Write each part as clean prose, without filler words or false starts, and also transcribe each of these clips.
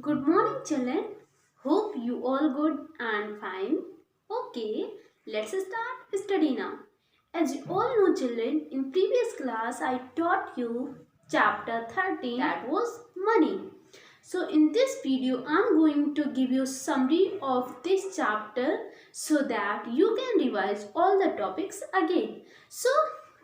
Good morning, children. Hope you all good and fine. Okay, let's start study now. As you all know, children, in previous class I taught you chapter 13, that was money. So in this video I'm going to give you summary of this chapter so that you can revise all the topics again. So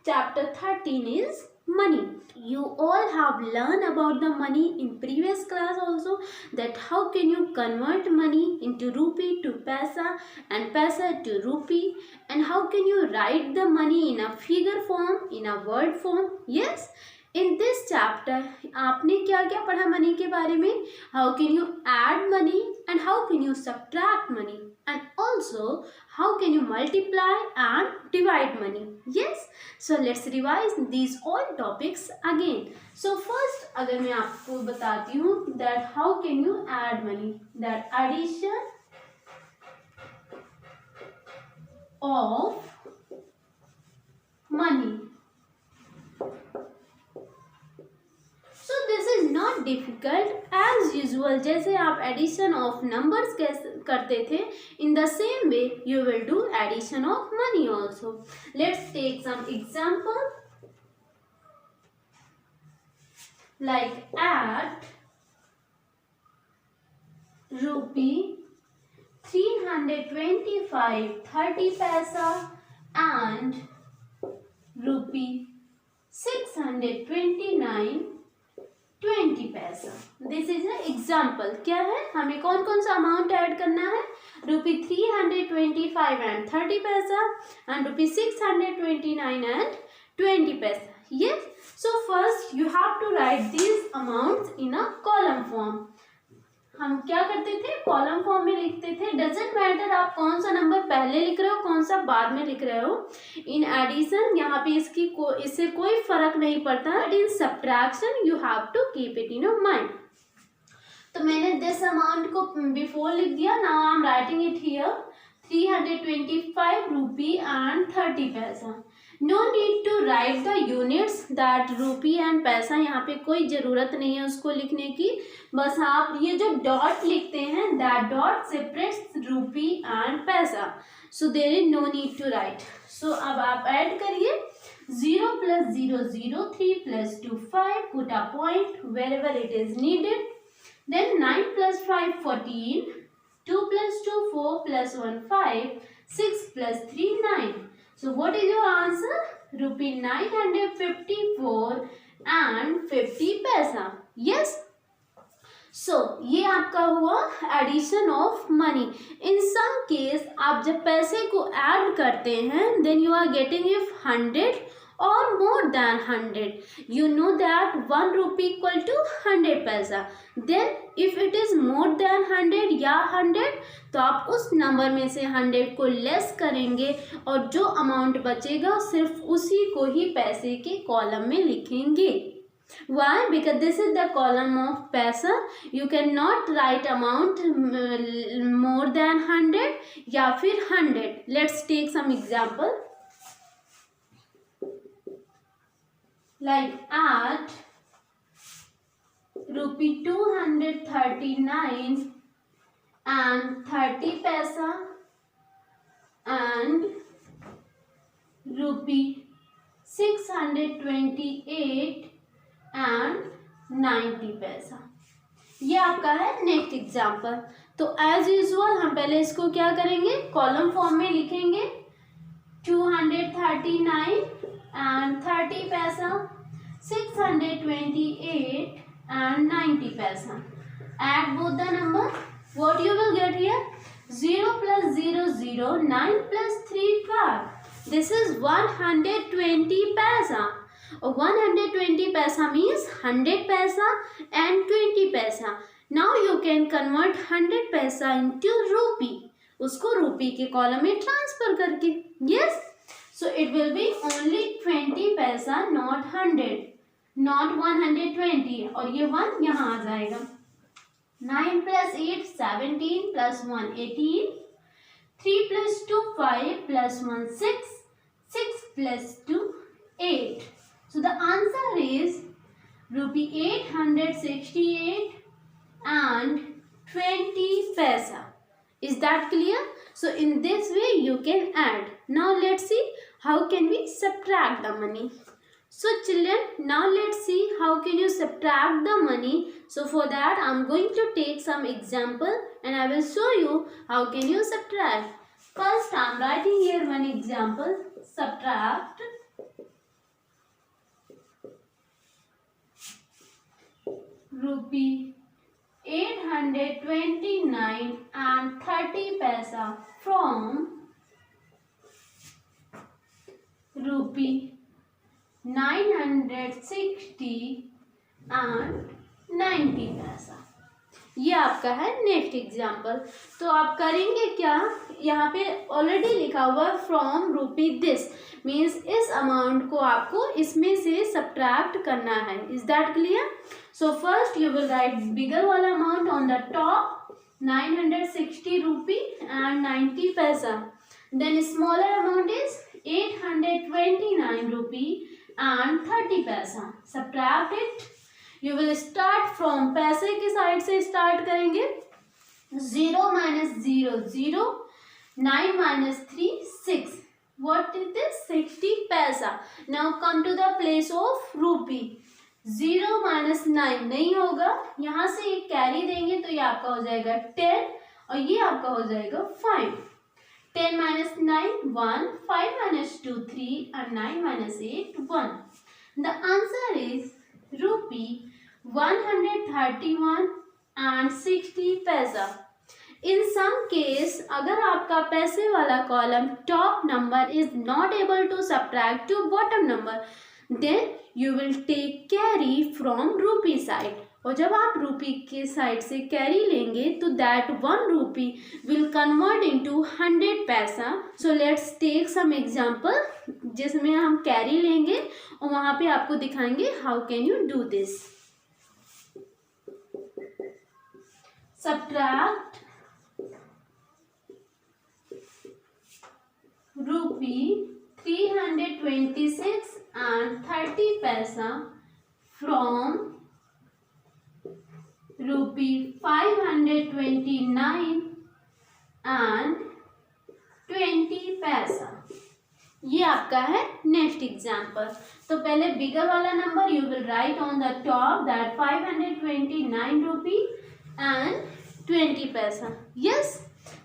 chapter 13 is money. You all have learned about the money in previous class also, that how can you convert money into rupee to paisa and paisa to rupee, and how can you write the money in a figure form, in a word form. Yes, in this chapter आपने क्या क्या पढ़ा money के बारे में? How can you add money and how can you subtract money, and also how can you multiply and divide money. Yes, so let's revise these all topics again. So first अगर मैं आपको बताती हूँ that how can you add money, that addition of money. So this is not difficult, as usual. जैसे आप addition of numbers करते थे, in the same way you will do addition of money also. Let's take some example. Like at rupee 325 30 paisa and rupee 629 20 पैसा. This is a example. क्या है, हमें कौन कौन सा अमाउंट ऐड करना है? रुपी 325 एंड 30 पैसा and rupee 629 and 20 paisa. Yes, so first you have to write these amounts in a column form. हम क्या करते थे, कॉलम फॉर्म में लिखते थे. डजेंट मैटर आप कौन सा नंबर पहले लिख रहे हो, कौन सा बाद में लिख रहे हो. इन एडिशन यहाँ पे इससे कोई फर्क नहीं पड़ता. But in subtraction you have to keep it in your mind. तो मैंने दिस अमाउंट को बिफोर लिख दिया. Now I am writing it here 325 rupee and 30 paisa. No need to write the units that rupee and paisa. यहाँ पे कोई ज़रूरत नहीं है उसको लिखने की. बस आप ये जो डॉट लिखते हैं, that dot separates rupee and paisa. So there is no need to write. So अब आप ऐड करिए. 0 + 0 0, 3 + 2 5, put a point wherever it is needed. Then 9 + 5 14, 2 + 2 4 + 1 5, 6 + 3 9. So what is your answer? Rupee 954 and 50 पैसा. Yes. So ये आपका हुआ addition of money. In some case आप जब पैसे को ऐड करते हैं, then you are getting if 100 or more than 100. You know that 1 rupee equal to 100 पैसा. Then if it is more than 100 या 100, तो आप उस नंबर में से 100 को लेस करेंगे और जो अमाउंट बचेगा सिर्फ उसी को ही पैसे के कॉलम में लिखेंगे. Why? Because this is the column of पैसा. You cannot write amount more than 100 या फिर 100. Let's take some example. Like at rupee 239 and 30 paisa and rupee 628 and 90 पैसा. ये आपका है नेक्स्ट एग्जाम्पल. तो एज यूजुअल हम पहले इसको क्या करेंगे, कॉलम फॉर्म में लिखेंगे. 239 and 30 पैसा, 628 and 90 पैसा. Add both the number. What you will get here? 0 + 0 0, 9 + 3 12. This is 120 पैसा. 120 पैसा means 100 पैसा and 20 पैसा. Now you can convert 100 पैसा into rupee. उसको रूपी के कॉलम में ट्रांसफर करके. Yes. So it will be only 20 पैसा, not 100, not 120. और ये 1 यहाँ आ जाएगा. 9 + 8 17 + 1 18, 3 + 2 5 + 1 6, 6 + 2 8. So the answer is rupee 868 and 20 paisa. Is that clear? So in this way you can add. Now let's see how can we subtract the money. So children, now let's see how can you subtract the money. So for that I am going to take some example and I will show you how can you subtract. First I am writing here one example. Subtract rupee 829 and 30 paisa from rupee 960 and 90 पैसा. ये आपका है next example. तो आप करेंगे क्या, यहाँ पे ऑलरेडी लिखा हुआ है फ्रॉम रूपी दिस, मीन्स इस अमाउंट को आपको इसमें से सब्ट्रैक्ट करना है. Is that clear? So first you will write bigger वाला amount on the top 960 rupee and 90 पैसा. देन स्मॉलर अमाउंट इज 829 रूपी and 30 पैसा. Subtract it. You will start from पैसे की साइड से स्टार्ट करेंगे. 0 minus 0 0, 9 minus 3 6. What is this? 60 पैसा. Now come to the place of rupee. 0 minus 9 नहीं होगा, यहाँ से एक कैरी देंगे तो ये आपका हो जाएगा 10 और ये आपका हो जाएगा 5. 10 minus 9 1, 5 minus 2 3 and 9 minus 8 1. The answer is rupee 131 and 60 पैसा. In some case अगर आपका पैसे वाला column top number is not able to subtract to bottom number, then you will take carry from rupee side. और जब आप रूपी के साइड से कैरी लेंगे तो दैट 1 रूपी will convert into 100 paisa. So let's take some example जिसमें हम कैरी लेंगे और वहां पे आपको दिखाएंगे how can you do this. Subtract rupee 326 and 30 पैसा फ्रॉम rupee 529 and 20 पैसा. ये आपका है नेक्स्ट एग्जाम्पल. तो पहले बिगर वाला number you will right on the top that 529 rupee and 20 paisa. Yes.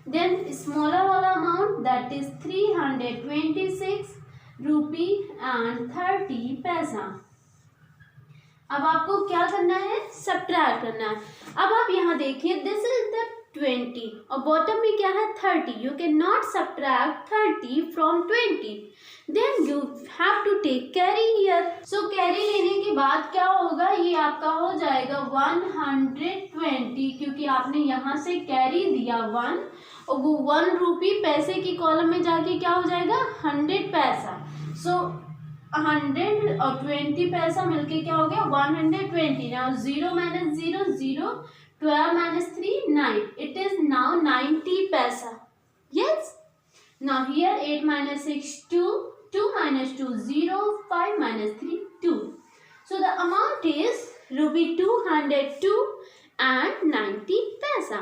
Then smaller वाला amount that is 326 rupee and 30 पैसा. अब आपको क्या करना है, सब्ट्रैक्ट करना है. अब आप यहाँ देखिए दिस इज द 20 और बॉटम में क्या है 30. You can not subtract 30 from 20. Then you have to take carry here. So carry लेने के बाद क्या होगा, ये आपका हो जाएगा 120 क्योंकि आपने यहाँ से कैरी दिया 1 और वो 1 रूपी पैसे की कॉलम में जाके क्या हो जाएगा 100 पैसा. सो 100 और 20 पैसा मिलके क्या हो गया 120. Now 0 minus 0 0, 12 minus 3 9. It is now 90 पैसा. Yes. Now here 8 minus 6 2, 2 minus 2 0, 5 minus 3 2. So the amount is rupee 202 and 90 paisa.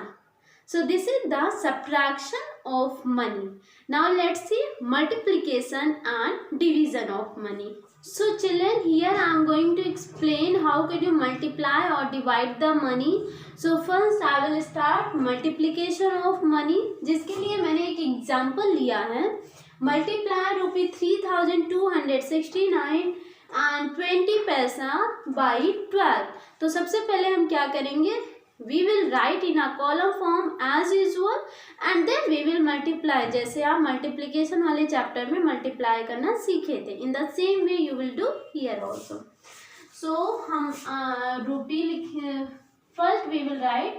So this is the subtraction of money. Now let's see multiplication and division of money. So children, here I am going to explain how can you multiply or divide the money. So first I will start multiplication of money, जिसके लिए मैंने एक example लिया है. Multiply rupee 3269 and 20 पैसा by 12. तो सबसे पहले हम क्या करेंगे, we will write in a column form as usual and then we will multiply. जैसे आप multiplication वाले चैप्टर में multiply करना सीखे थे, in the same way you will do here also. So हम रूपी लिखे. First we will write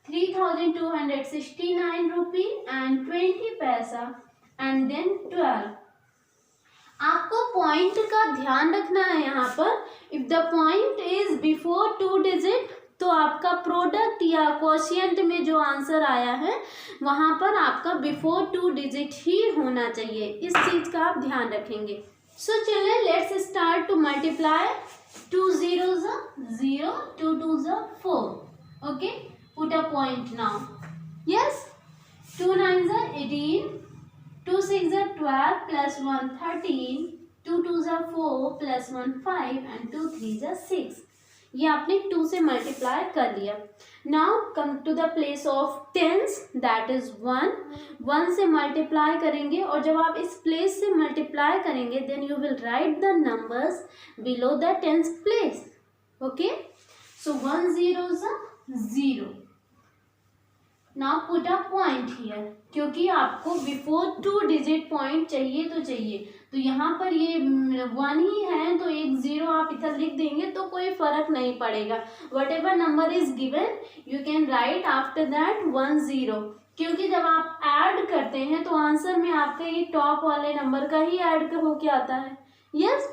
3269 rupee and 20 पैसा and then 12. आपको पॉइंट का ध्यान रखना है यहाँ पर. If the point is before 2 digit तो आपका प्रोडक्ट या क्वोशिएंट में जो आंसर आया है वहाँ पर आपका बिफोर 2 डिजिट ही होना चाहिए. इस चीज़ का आप ध्यान रखेंगे. सो चलिए let's start to multiply. 2 0s 0, 2 2s 4. Okay. Put a point now. Yes? 2 9s are 18, 2 6s are 12, plus 1 13, 2 2s are 4, plus 1 5 and 2 3s are 6. ये आपने 2 से मल्टीप्लाई कर लिया. Now come to the place of tens, that is 1 से multiply करेंगे और जब आप इस प्लेस से मल्टीप्लाई करेंगे then you will write the numbers below the tens place. Okay, so 1 0s are 0. Now put a point here, क्योंकि आपको बिफोर 2 डिजिट पॉइंट चाहिए तो चाहिए. तो यहाँ पर ये 1 ही है तो एक 0 आप इधर लिख देंगे तो कोई फर्क नहीं पड़ेगा. What ever number is given you can write after that 1 0, क्योंकि जब आप ऐड करते हैं तो आंसर में आपका ये टॉप वाले नंबर का ही ऐड होके आता है. यस,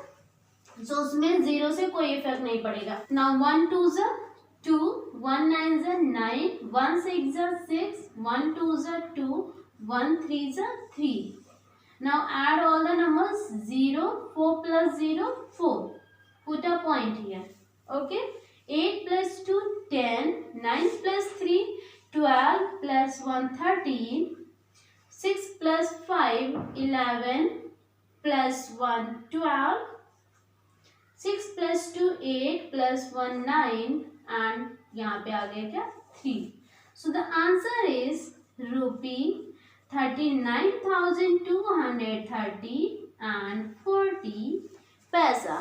सो उसमें 0 से कोई इफेक्ट नहीं पड़ेगा. Now 1 2s are 2, 1 9s are 9, 1 6s are 6, 1 2s are 2, 1 3s are 3. Now add all the numbers. 0, 4 plus 0, 4. Put a point here. Okay. 8 plus 2, 10. 9 plus 3, 12. Plus 1, 13. 6 plus 5, 11. Plus 1, 12. 6 plus 2, 8. Plus 1, 9. And यहाँ पे आ गया क्या 3. So the answer is rupee 39,230 and 40 paisa.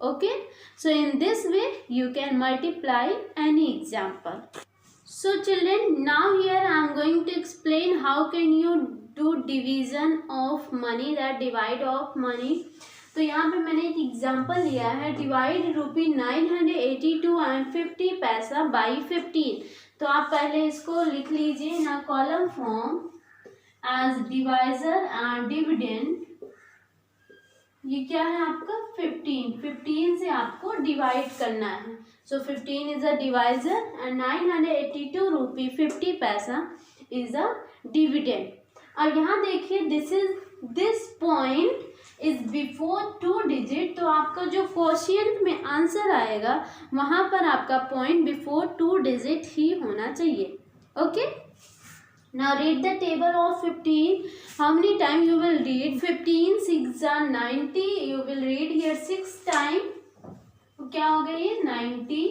Okay, so in this way you can multiply any example. So children, now here I am going to explain how can you do division of money, that divide of money. तो यहाँ पे मैंने एक example लिया है, divide rupee 982 and 50 पैसा by 15. तो आप पहले इसको लिख लीजिए ना column form as divisor and dividend. ये क्या है आपका 15 से आपको डिवाइड करना है. सो 15 इज अ डिवाइजर एंड 982 रुपी 50 पैसा इज अ डिविडेंड. और यहाँ देखिए this point is before 2 digit, तो आपका जो क्वोशिएंट में आंसर आएगा वहां पर आपका पॉइंट बिफोर 2 डिजिट ही होना चाहिए. Okay, now read the table of 15. How many time you will read? 15 6 are 90. You will read here 6 time. तो क्या हो गया ये 90.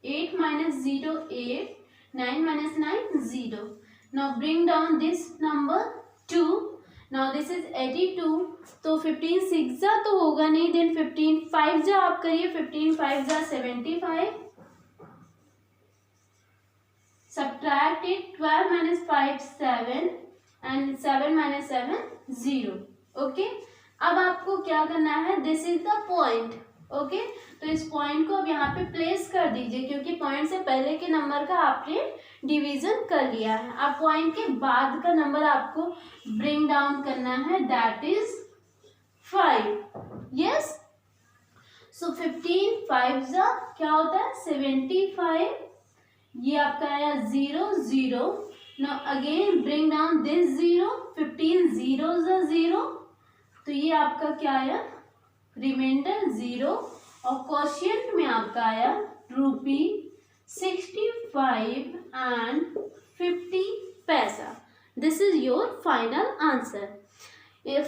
8 minus 0 8. 9 minus 9 0. Now bring down this number 2. Now this is 82. तो 15 6 जा तो होगा नहीं, देन 15 5 जा आप करिए. 15 5 जा 75. Subtract it. 12 minus 5 7 and 7 minus 7 0. Okay. अब आपको क्या करना है? This is the point. Okay, तो इस पॉइंट को अब यहाँ पे प्लेस कर दीजिए, क्योंकि पॉइंट से पहले के नंबर का आपने डिवीजन कर लिया है. अब पॉइंट के बाद का नंबर आपको ब्रिंग डाउन करना है, दैट इज 5. यस, सो 15 5 जा क्या होता है 75. ये आपका आया 0 0. Now again bring down this 0. 15 0 जा 0, तो ये आपका क्या आया रिमाइंडर 0 और क्वोशिएंट में आपका आया रुपी 65 and 50 पैसा. This is your final answer.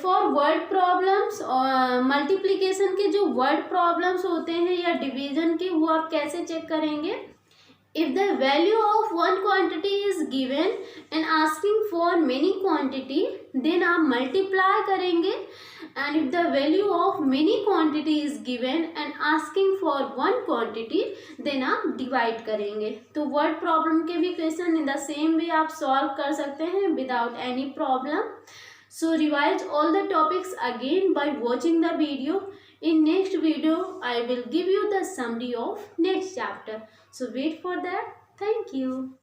For word problems और मल्टीप्लिकेशन के जो वर्ड प्रॉब्लम्स होते हैं या डिवीजन के, वो आप कैसे चेक करेंगे? If the value of one quantity is given and asking for many quantity, then आप multiply करेंगे. And if the value of many quantity is given and asking for one quantity, then आप divide करेंगे. तो word problem के भी question in the same way आप solve कर सकते हैं without any problem. So revise all the topics again by watching the video. In next video, I will give you the summary of next chapter. So wait for that. Thank you.